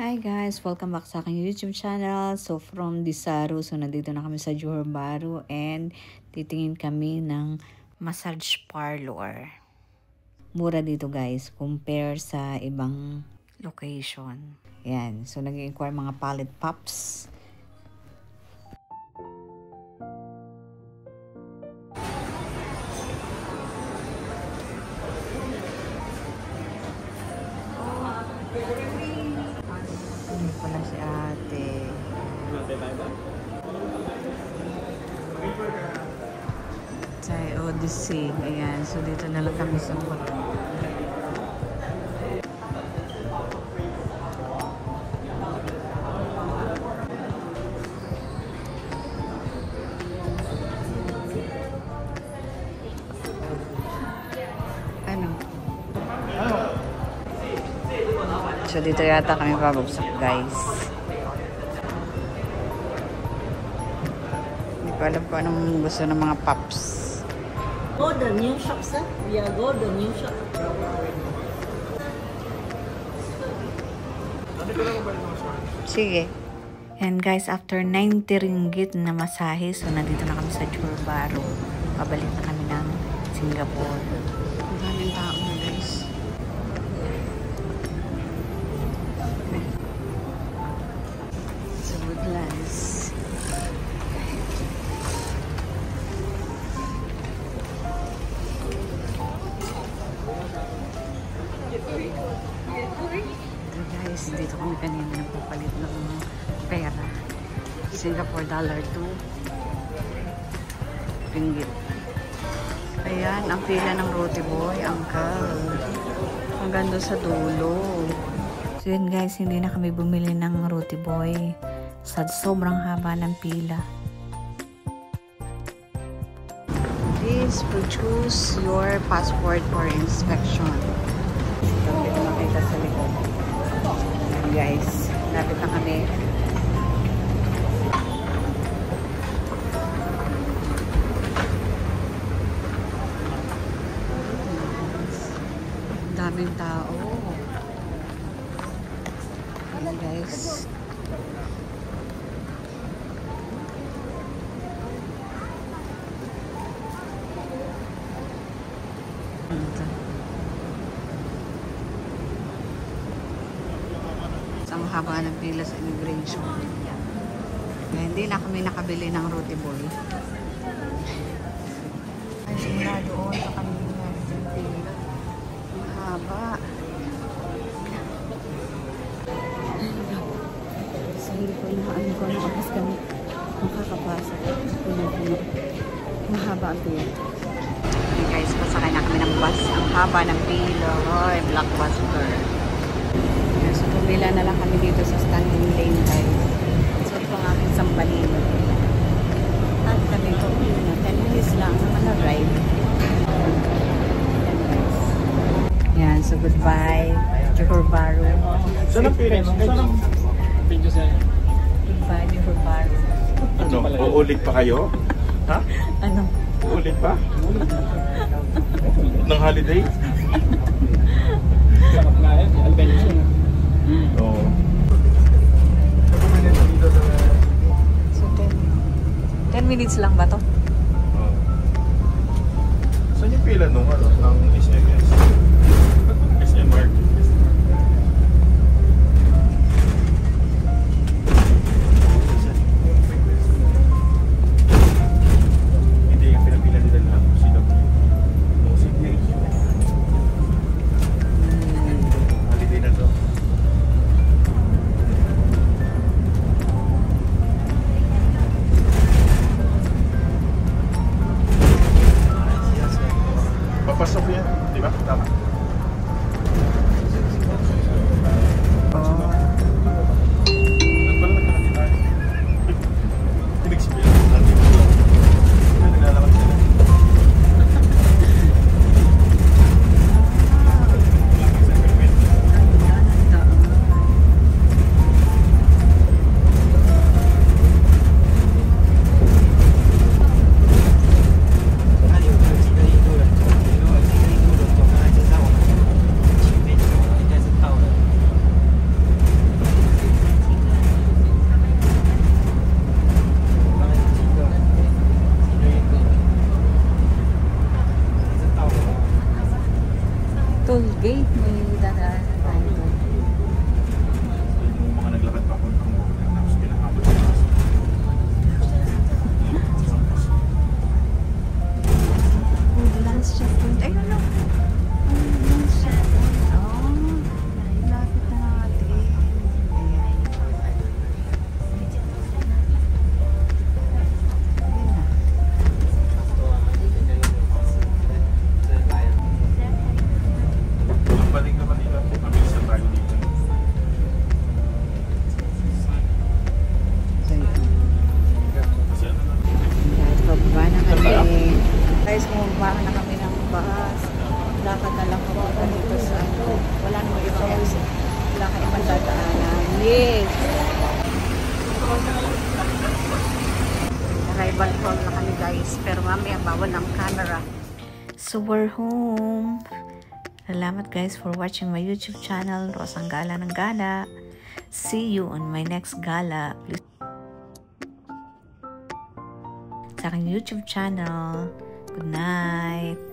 Hi guys! Welcome back sa aking YouTube channel. So from Disaru, so nandito na kami sa Johor Bahru and titingin kami ng massage parlor. Mura dito guys, compare sa ibang location. Yan, so nag-inquire mga palette pops. Hindi pala si ate. Sa Odyssey. Ayan. So, dito na lang kami sa hotel. Ano? So, dito yata kami babagsak, guys. Hindi ko alam kung anong gusto ng mga pops. Go the new shop, sir. We are go the new shop. Sige. And guys, after 90 ringgit na masahe, so nandito na kami sa Johor Bahru. Pabalik na kami ng Singapore. Ang daming tao na guys. Sa Woodlands. Ito guys, dito kami kanina nagpapalit ng pera. Singapore dollar to ringgit. Ayan, ang pila ng roti boy, uncle. Ang ganda sa dulo. So yun guys, hindi na kami bumili ng roti boy. Sa sobrang haba ng pila. Please produce your passport for inspection. Ito dito makita sa likod. Ayan guys, lapit na kami. Daming tao. Ayan guys. Ang haba ng pila sa immigration. Kaya hindi na kami nakabili ng roti boy. Ay, simula doon sa kami pila. Ang haba. So, hindi ko inaano ko ano oras kami makakapasok. Puno-puno. Mahaba ang pila. Okay guys, pasakay na kami ng bus. Ang haba ng pila. Oy, blockbuster. So, pumila na lang kami dito sa standing lane guys. So, ito ang aking sampalino. At kami pumila. 10 minutes lang naman na ride. Yan, so goodbye. Johor Bahru. Saan ang parents? Saan ang video sa'yo? Goodbye, Johor Bahru. Ano? Uulit pa kayo? Ha? Ano? Uulit pa? Ng holiday? Sarap nga yan, adventure. Oo. So, 10 minutes lang ba to? Oo. Saan yung pila nung ano? Ng SMS? SMRT? Hindi yung pinapila nila lang. Sino? Holiday na to. Yes. Arrival hall na kami guys. Pero mamaya bawal ang camera. So we're home. Salamat guys for watching my YouTube channel, Rosang Gala ng Gala. See you on my next gala. Please sa aking YouTube channel. Good night.